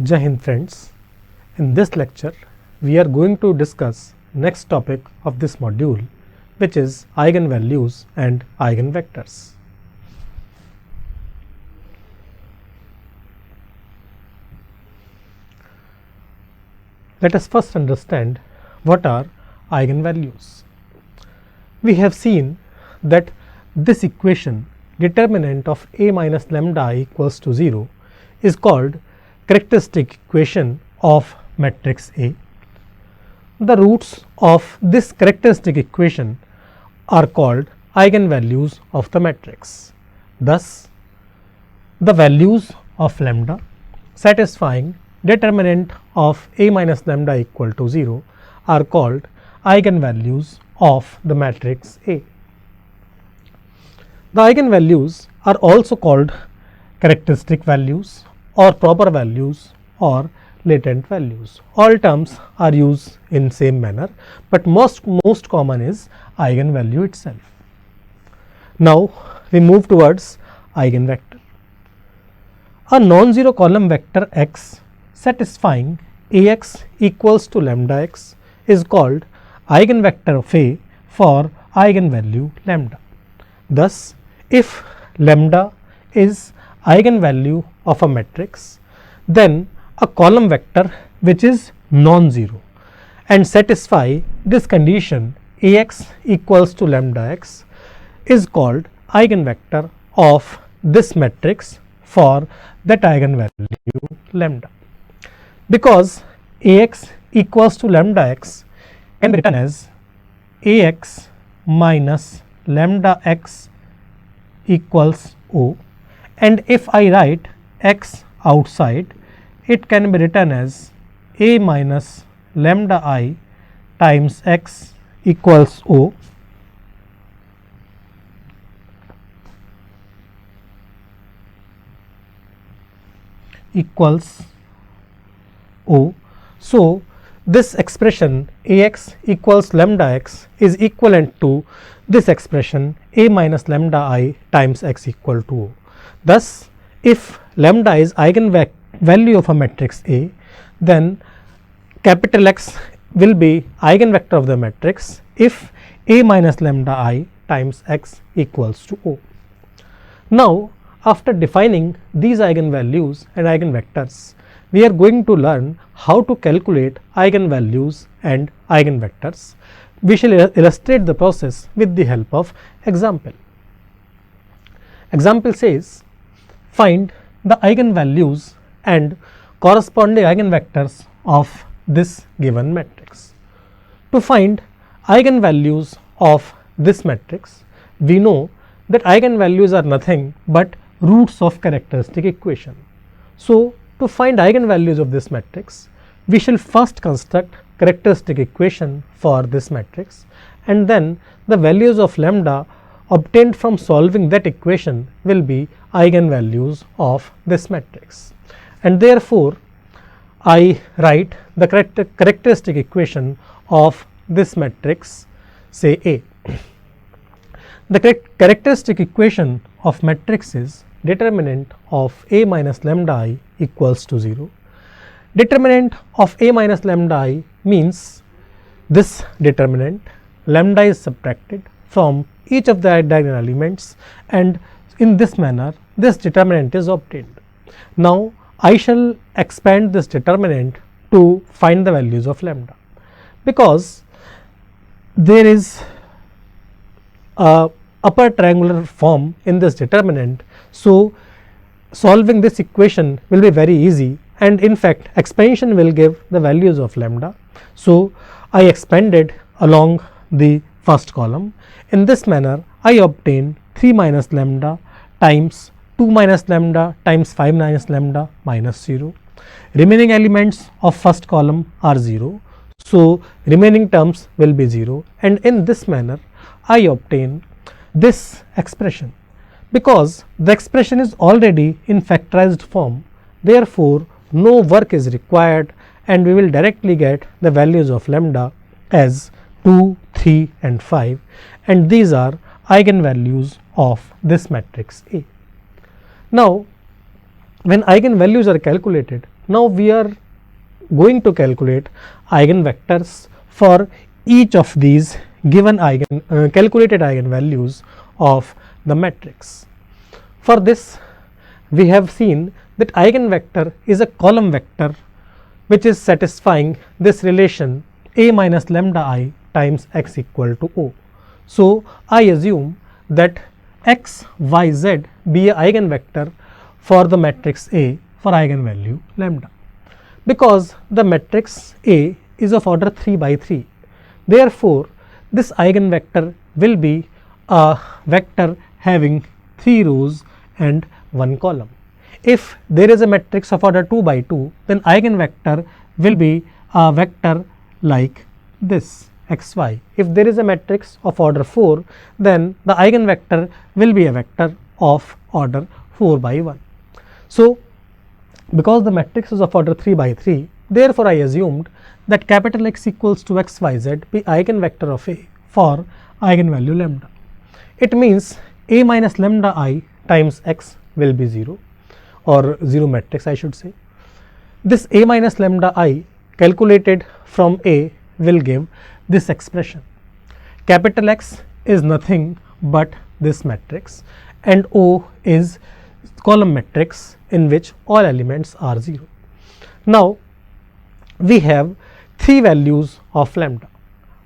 Jai Hind friends, in this lecture we are going to discuss next topic of this module, which is eigenvalues and eigenvectors. Let us first understand what are eigenvalues. We have seen that this equation determinant of a minus lambda I equals to 0 is called characteristic equation of matrix A. The roots of this characteristic equation are called eigenvalues of the matrix. Thus, the values of lambda satisfying determinant of a minus lambda equal to 0 are called eigenvalues of the matrix A. The eigenvalues are also called characteristic values or proper values or latent values. All terms are used in same manner, but most common is eigenvalue itself. Now we move towards eigenvector. A non-zero column vector x satisfying Ax equals to lambda x is called eigenvector of A for eigenvalue lambda. Thus, if lambda is eigenvalue of a matrix, then a column vector which is non-zero and satisfy this condition Ax equals to lambda x is called eigenvector of this matrix for that eigenvalue lambda. Because Ax equals to lambda x can be written as Ax minus lambda x equals O, and if I write x outside, it can be written as A minus lambda I times x equals O equals O. So, this expression Ax equals lambda x is equivalent to this expression A minus lambda I times x equal to O. Thus, if lambda is eigenvalue of a matrix A, then capital X will be eigenvector of the matrix if A minus lambda I times x equals to O. Now, after defining these eigenvalues and eigenvectors, we are going to learn how to calculate eigenvalues and eigenvectors. We shall illustrate the process with the help of example. Example says, find the eigenvalues and corresponding eigenvectors of this given matrix. To find eigenvalues of this matrix, we know that eigenvalues are nothing but roots of characteristic equation. So, to find eigenvalues of this matrix, we shall first construct characteristic equation for this matrix, and then the values of lambda obtained from solving that equation will be eigenvalues of this matrix. And therefore, I write the characteristic equation of this matrix, say A. The characteristic equation of matrix is determinant of A minus lambda I equals to 0. Determinant of A minus lambda I means this determinant lambda is subtracted from each of the diagonal elements, and in this manner this determinant is obtained. Now, I shall expand this determinant to find the values of lambda, because there is a upper triangular form in this determinant. So, solving this equation will be very easy, and in fact expansion will give the values of lambda. So, I expanded along the first column. In this manner, I obtain 3 minus lambda times 2 minus lambda times 5 minus lambda minus 0. Remaining elements of first column are 0. So, remaining terms will be 0, and in this manner I obtain this expression. Because the expression is already in factorized form, therefore, no work is required, and we will directly get the values of lambda as 2, 3 and 5, and these are eigenvalues of this matrix A. Now, when eigenvalues are calculated, Now we are going to calculate eigenvectors for each of these given calculated eigenvalues of the matrix. For this, we have seen that eigenvector is a column vector which is satisfying this relation a minus lambda I times x equal to O. So I assume that x, y, z be a eigenvector for the matrix A for eigenvalue lambda. Because the matrix A is of order 3 by 3, therefore this eigenvector will be a vector having 3 rows and 1 column. If there is a matrix of order 2 by 2, then eigenvector will be a vector like this xy. If there is a matrix of order 4, then the eigenvector will be a vector of order 4 by 1. So because the matrix is of order 3 by 3, therefore I assumed that capital X equals to xyz be eigenvector of A for eigenvalue lambda. It means A minus lambda I times x will be 0, or 0 matrix I should say. This A minus lambda I calculated from A will give this expression. Capital X is nothing but this matrix, and O is column matrix in which all elements are 0. Now we have 3 values of lambda.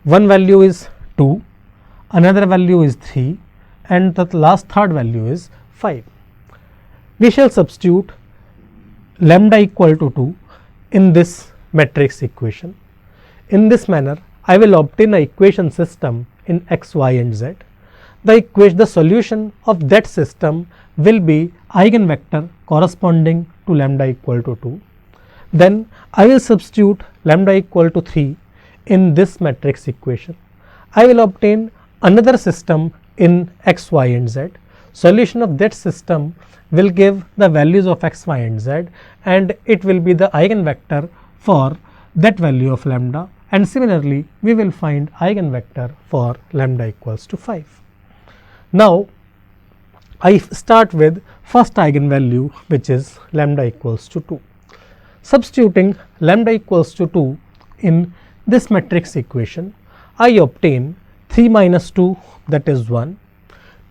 One value is 2, another value is 3, and the last third value is 5. We shall substitute lambda equal to 2 in this matrix equation. In this manner, I will obtain an equation system in x, y and z. The solution of that system will be eigenvector corresponding to lambda equal to 2. Then I will substitute lambda equal to 3 in this matrix equation. I will obtain another system in x, y and z. Solution of that system will give the values of x, y and z, and it will be the eigenvector for that value of lambda, and similarly we will find eigenvector for lambda equals to 5. Now I start with first eigenvalue, which is lambda equals to 2. Substituting lambda equals to 2 in this matrix equation, I obtain 3 minus 2, that is 1,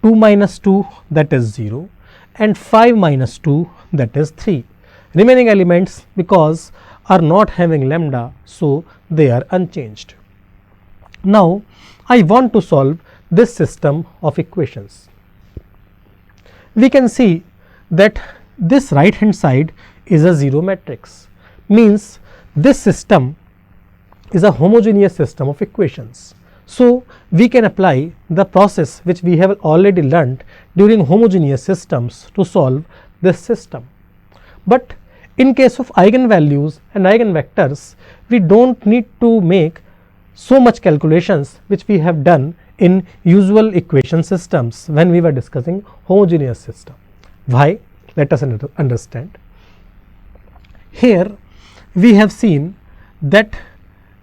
2 minus 2, that is 0, and 5 minus 2, that is 3. Remaining elements, because are not having lambda, so they are unchanged. Now I want to solve this system of equations. We can see that this right hand side is a 0 matrix, means this system is a homogeneous system of equations. So we can apply the process which we have already learnt during homogeneous systems to solve this system. But in case of eigenvalues and eigenvectors, we don't need to make so much calculations which we have done in usual equation systems when we were discussing homogeneous system. Why? Let us understand. Here we have seen that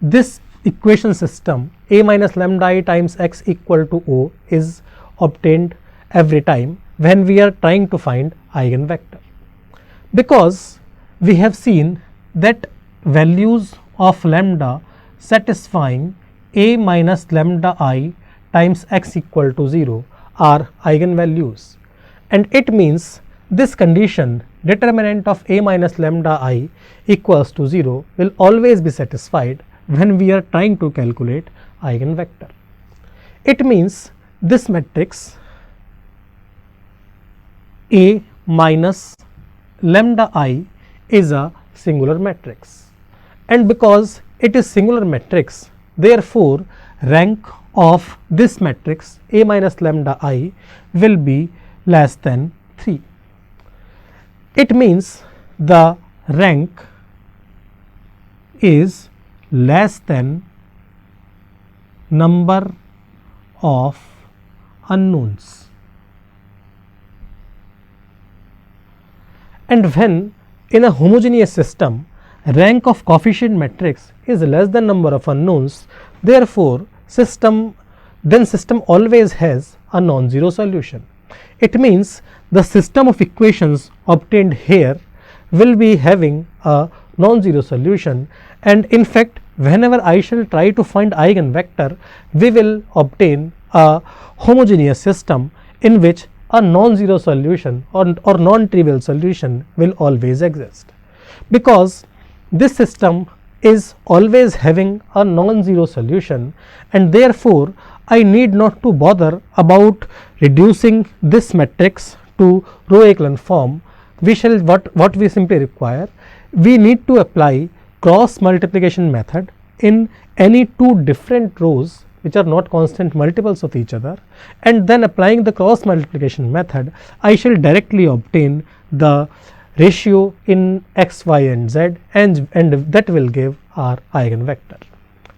this equation system A minus lambda I times x equal to O is obtained every time when we are trying to find eigenvector, because we have seen that values of lambda satisfying A minus lambda I times x equal to 0 are eigenvalues, and it means this condition, determinant of A minus lambda I equals to 0, will always be satisfied when we are trying to calculate eigenvector. It means this matrix A minus lambda I is a singular matrix, and because it is singular matrix, therefore rank of this matrix A minus lambda I will be less than 3. It means the rank is less than number of unknowns, and when in a homogeneous system rank of coefficient matrix is less than number of unknowns, therefore system always has a non-zero solution. It means the system of equations obtained here will be having a non-zero solution, and in fact whenever I shall try to find eigenvector, we will obtain a homogeneous system in which a non-zero solution or non-trivial solution will always exist, because this system is always having a non-zero solution, and therefore I need not to bother about reducing this matrix to row echelon form. We shall what we simply require, we need to apply cross multiplication method in any two different rows which are not constant multiples of each other, and then applying the cross multiplication method I shall directly obtain the ratio in x, y and z, and that will give our eigenvector.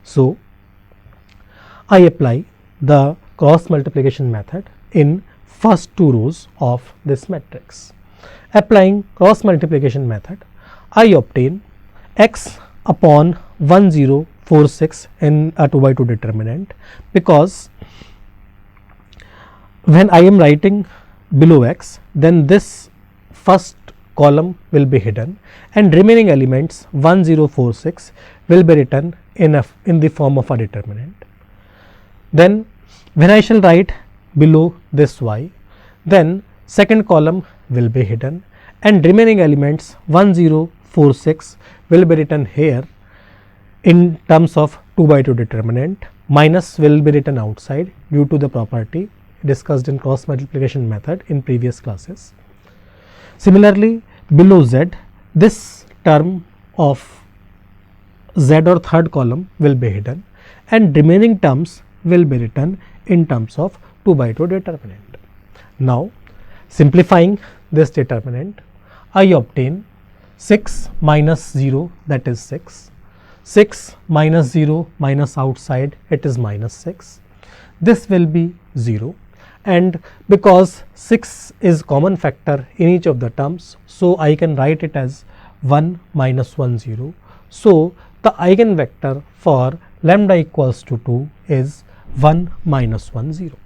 So I apply the cross multiplication method in first two rows of this matrix. Applying cross multiplication method, I obtain x upon 1046 in a 2 by 2 determinant, because when I am writing below x, then this first column will be hidden and remaining elements 1046 will be written in the form of a determinant. Then when I shall write below this y, then second column will be hidden and remaining elements 1046 will be written here in terms of 2 by 2 determinant. Minus will be written outside due to the property discussed in cross multiplication method in previous classes. Similarly, below z, this term of z or third column will be hidden and remaining terms will be written in terms of 2 by 2 determinant. Now simplifying this determinant, I obtain 6 minus 0, that is 6, 6 minus 0 minus outside, it is minus 6, this will be 0, and because 6 is common factor in each of the terms, so I can write it as 1 minus 1 0. So the eigenvector for lambda equals to 2 is 1 minus 1 0.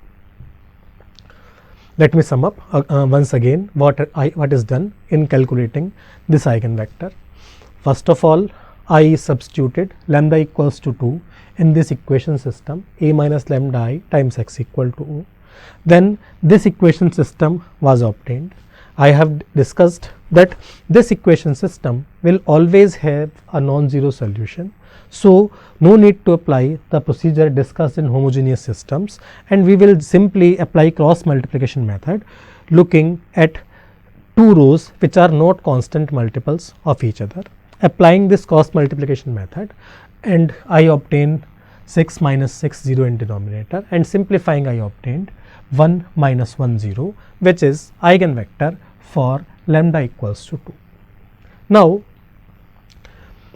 Let me sum up once again what is done in calculating this eigenvector. First of all, I substituted lambda equals to 2 in this equation system, a minus lambda I times x equal to O. Then this equation system was obtained. I have discussed that this equation system will always have a non-zero solution. So no need to apply the procedure discussed in homogeneous systems, and we will simply apply cross multiplication method looking at two rows which are not constant multiples of each other. Applying this cross multiplication method, and I obtain 6 minus 6 0 in denominator, and simplifying I obtained 1 minus 1 0, which is eigenvector for lambda equals to 2. Now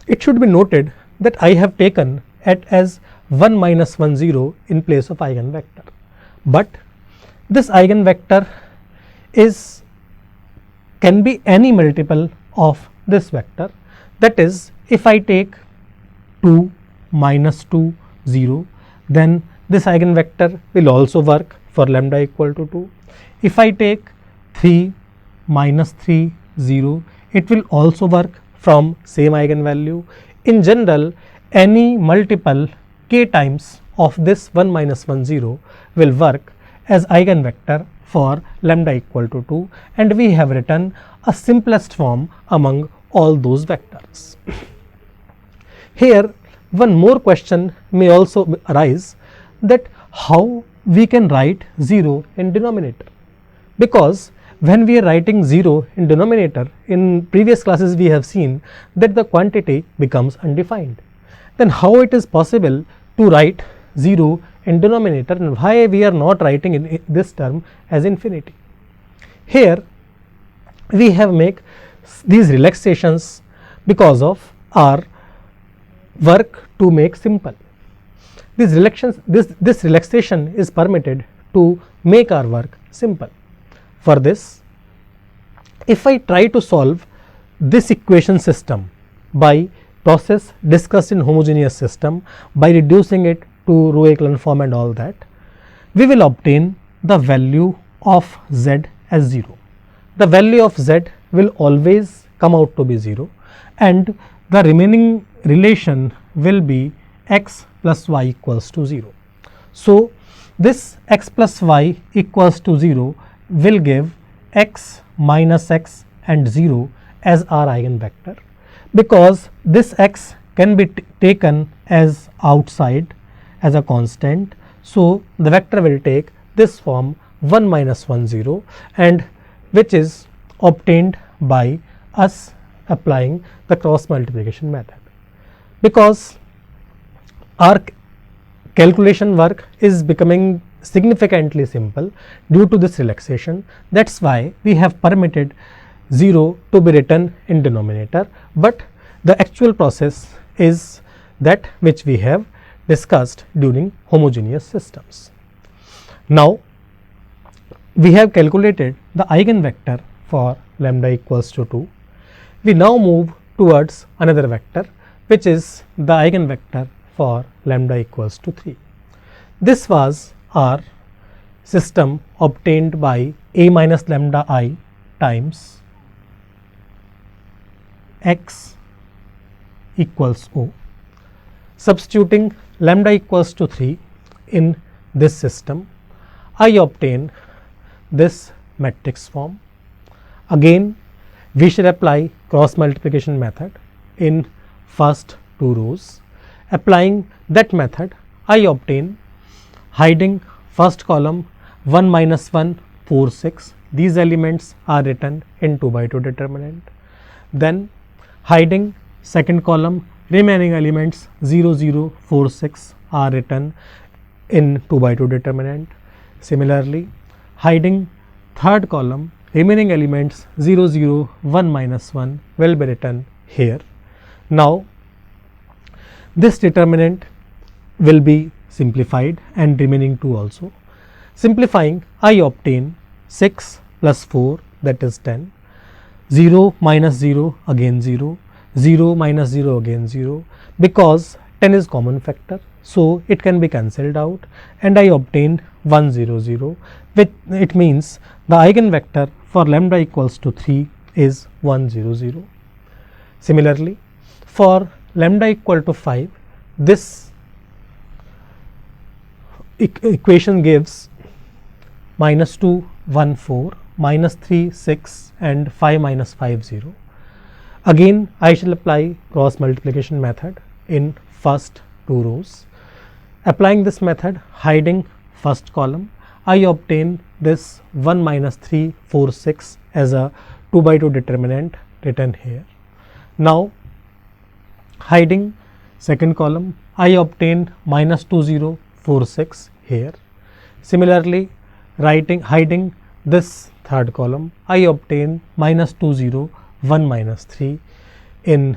it should be noted that I have taken it as 1 minus 1 0 in place of eigenvector, but this eigenvector can be any multiple of this vector. That is, if I take 2 minus 2 0, then this eigenvector will also work for lambda equal to 2. If I take 3 minus 3 0, it will also work from same eigenvalue. In general, any multiple k times of this 1 minus 1 0 will work as eigenvector for lambda equal to 2, and we have written a simplest form among all those vectors. Here one more question may also arise, that how we can write 0 in denominator, because when we are writing 0 in denominator, in previous classes we have seen that the quantity becomes undefined. Then how it is possible to write 0 in denominator, and why we are not writing in this term as infinity? Here we have make these relaxations because of our work to make simple. This relaxation is permitted to make our work simple. For this, if I try to solve this equation system by process discussed in homogeneous system, by reducing it to row echelon form and all that, we will obtain the value of z as 0. The value of z will always come out to be 0, and the remaining relation will be x plus y equals to 0. So, this x plus y equals to 0 will give x minus x and 0 as our eigenvector, because this x can be taken as outside as a constant. So, the vector will take this form 1 minus 1 0, and which is obtained by us applying the cross multiplication method. Because our calculation work is becoming significantly simple due to this relaxation, that is why we have permitted 0 to be written in denominator, but the actual process is that which we have discussed during homogeneous systems. Now, we have calculated the eigenvector for lambda equals to 2. We now move towards another vector, which is the eigenvector for lambda equals to 3. This was our system obtained by a minus lambda I times x equals O. Substituting lambda equals to 3 in this system, I obtain this matrix form. Again, we shall apply cross multiplication method in first 2 rows. Applying that method, I obtain hiding first column 1 minus 1 4 6. These elements are written in 2 by 2 determinant. Then hiding second column, remaining elements 0 0 4 6 are written in 2 by 2 determinant. Similarly, hiding third column, remaining elements 0 0 1 minus 1 will be written here. Now, this determinant will be simplified and remaining 2 also. Simplifying, I obtain 6 plus 4, that is 10, 0 minus 0 again 0, 0 minus 0 again 0, because 10 is common factor, so it can be cancelled out, and I obtained 1 0 0, which it means the eigenvector for lambda equals to 3 is 1 0 0. Similarly, for lambda equal to 5, this equation gives minus 2 1 4, minus 3 6 and 5 minus 5 0. Again, I shall apply cross multiplication method in first 2 rows. Applying this method, hiding first column, I obtain this 1 minus 3 4 6 as a 2 by 2 determinant written here. Now, hiding second column, I obtain minus 2 0 4 6 here. Similarly, hiding this third column, I obtain minus 2 0 1 minus 3 in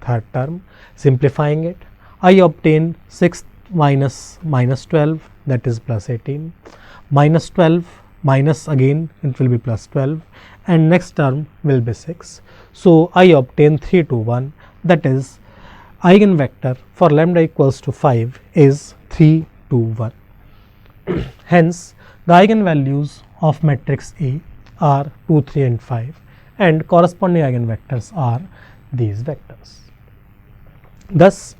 third term. Simplifying it, I obtain 6 minus minus 12, that is plus 18, minus 12 minus again it will be plus 12, and next term will be 6. So, I obtain 3 to 1, that is eigenvector for lambda equals to 5 is 3 to 1. Hence, the eigenvalues of matrix A are 2, 3 and 5, and corresponding eigenvectors are these vectors. Thus,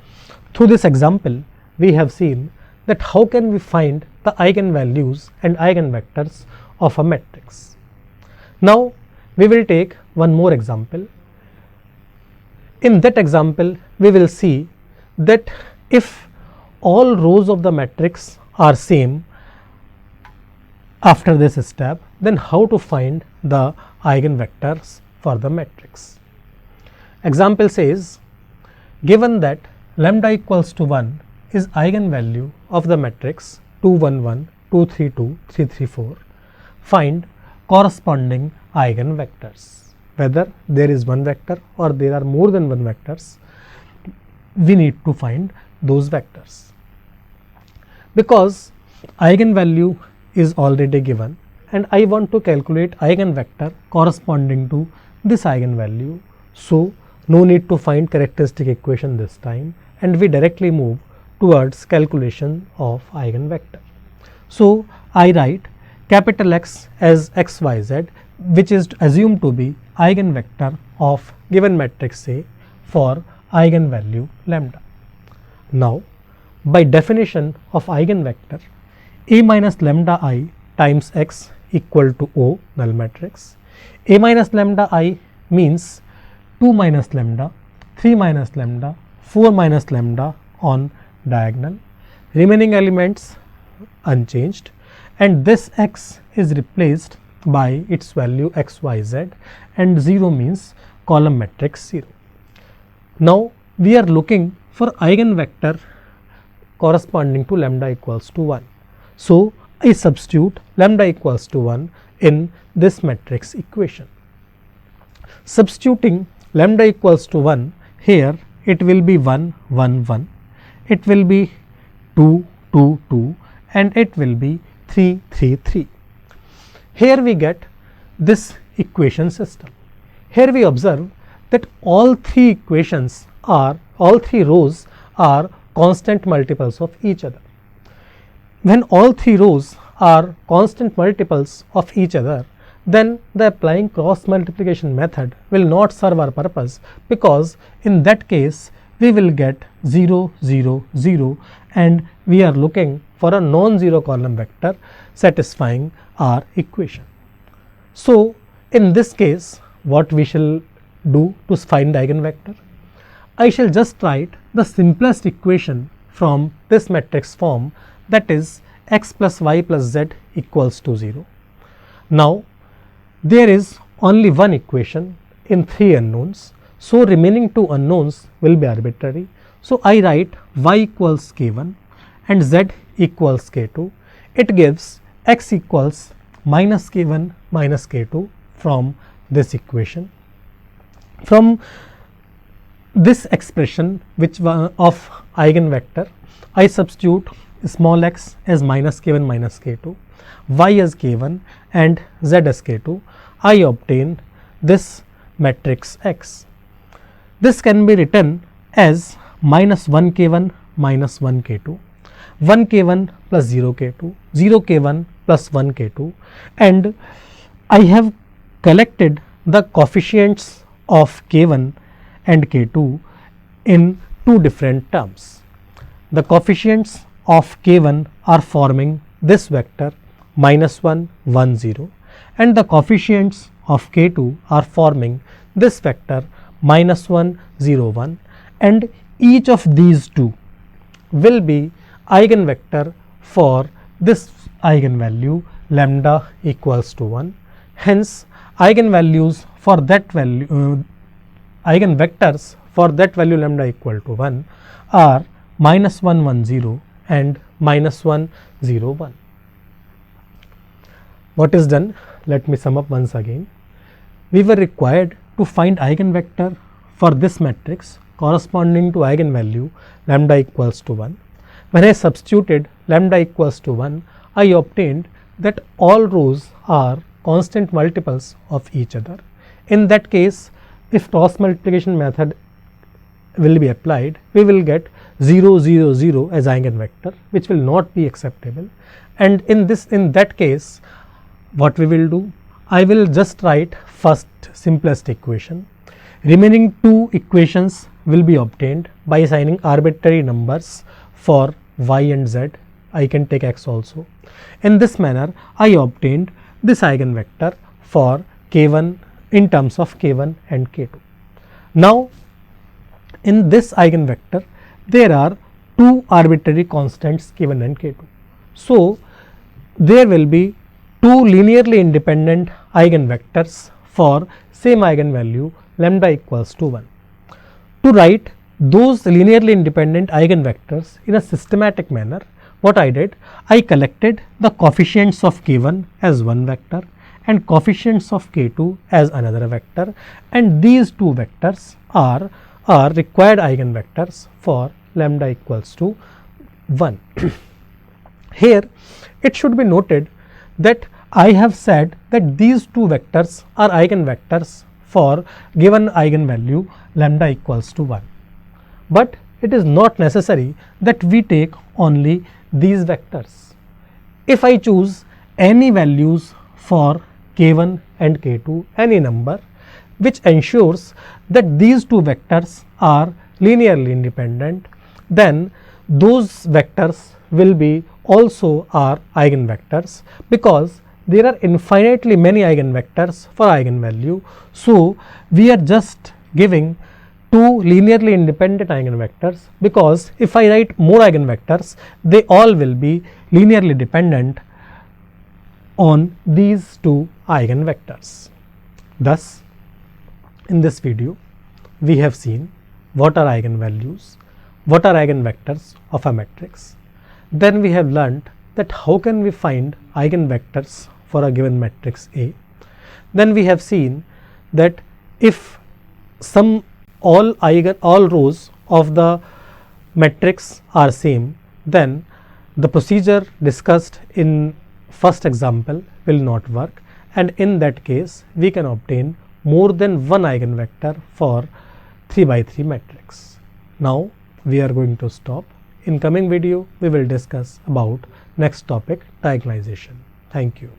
through this example, we have seen that how can we find the eigenvalues and eigenvectors of a matrix. Now, we will take one more example. In that example, we will see that if all rows of the matrix are same after this step, then how to find the eigenvectors for the matrix. Example says, given that lambda equals to 1 is eigenvalue of the matrix 2 1 1, 2 3 2, 3 3 4, find corresponding eigenvectors. Whether there is one vector or there are more than one vectors, we need to find those vectors. Because eigenvalue is already given and I want to calculate eigenvector corresponding to this eigenvalue, so no need to find characteristic equation this time, and we directly move towards calculation of eigenvector. So, I write capital X as xyz, which is assumed to be eigenvector of given matrix A for eigenvalue lambda. Now, by definition of eigenvector, A minus lambda I times x equal to O null matrix. A minus lambda I means 2 minus lambda, 3 minus lambda, 4 minus lambda on diagonal, remaining elements unchanged, and this x is replaced by its value x, y, z, and 0 means column matrix 0. Now, we are looking for eigenvector corresponding to lambda equals to 1. So, I substitute lambda equals to 1 in this matrix equation. Substituting lambda equals to 1 here, it will be 1, 1, 1, it will be 2, 2, 2, and it will be 3, 3, 3. Here we get this equation system. Here we observe that all three rows are constant multiples of each other. When all three rows are constant multiples of each other, then the applying cross multiplication method will not serve our purpose, because in that case we will get 0, 0, 0, and we are looking for a non-zero column vector satisfying our equation. So, in this case, what we shall do to find the eigenvector? I shall just write the simplest equation from this matrix form, that is x plus y plus z equals to 0. Now, there is only one equation in 3 unknowns, so remaining 2 unknowns will be arbitrary. So, I write y equals k1 and z equals k2. It gives x equals minus k1 minus k2 from this equation. From this expression of eigenvector, I substitute small x as minus k1 minus k2, y as k1 and z as k2. I obtain this matrix X. This can be written as minus 1 k1 minus 1 k2, 1 k1 plus 0 k2, 0 k1 plus 1 k2, and I have collected the coefficients of k1 and k2 in two different terms. The coefficients of k1 are forming this vector minus 1, 1, 0, and the coefficients of k2 are forming this vector minus 1, 0, 1, and each of these two will be eigenvector for this eigenvalue lambda equals to 1. Hence, eigenvectors for that value lambda equal to 1 are minus 1, 1, 0 and minus 1, 0, 1. What is done? Let me sum up once again. We were required to find eigenvector for this matrix corresponding to eigenvalue lambda equals to 1. When I substituted lambda equals to 1, I obtained that all rows are constant multiples of each other. In that case, if cross multiplication method will be applied, we will get 0, 0, 0 as eigenvector, which will not be acceptable. And in that case, what we will do? I will just write first simplest equation. Remaining two equations will be obtained by assigning arbitrary numbers for y and z. I can take x also. In this manner, I obtained this eigenvector for k1 in terms of k1 and k2. Now, in this eigenvector, there are two arbitrary constants k1 and k2. So, there will be two linearly independent eigenvectors for same eigenvalue lambda equals to 1. To write those linearly independent eigenvectors in a systematic manner, what I did? I collected the coefficients of k1 as one vector and coefficients of k2 as another vector, and these two vectors are required eigenvectors for lambda equals to 1. Here, it should be noted that I have said that these two vectors are eigenvectors for given eigenvalue lambda equals to 1. But it is not necessary that we take only these vectors. If I choose any values for k1 and k2, any number, which ensures that these two vectors are linearly independent, then those vectors will be also our eigenvectors, because there are infinitely many eigenvectors for eigenvalue. So, we are just giving two linearly independent eigenvectors, because if I write more eigenvectors, they all will be linearly dependent on these two eigenvectors. Thus, in this video, we have seen what are eigenvalues, what are eigenvectors of a matrix. Then we have learnt that how can we find eigenvectors for a given matrix A. Then we have seen that if all rows of the matrix are same, then the procedure discussed in first example will not work, and in that case we can obtain more than one eigenvector for 3 by 3 matrix. Now we are going to stop. In coming video we will discuss about next topic, diagonalization. Thank you.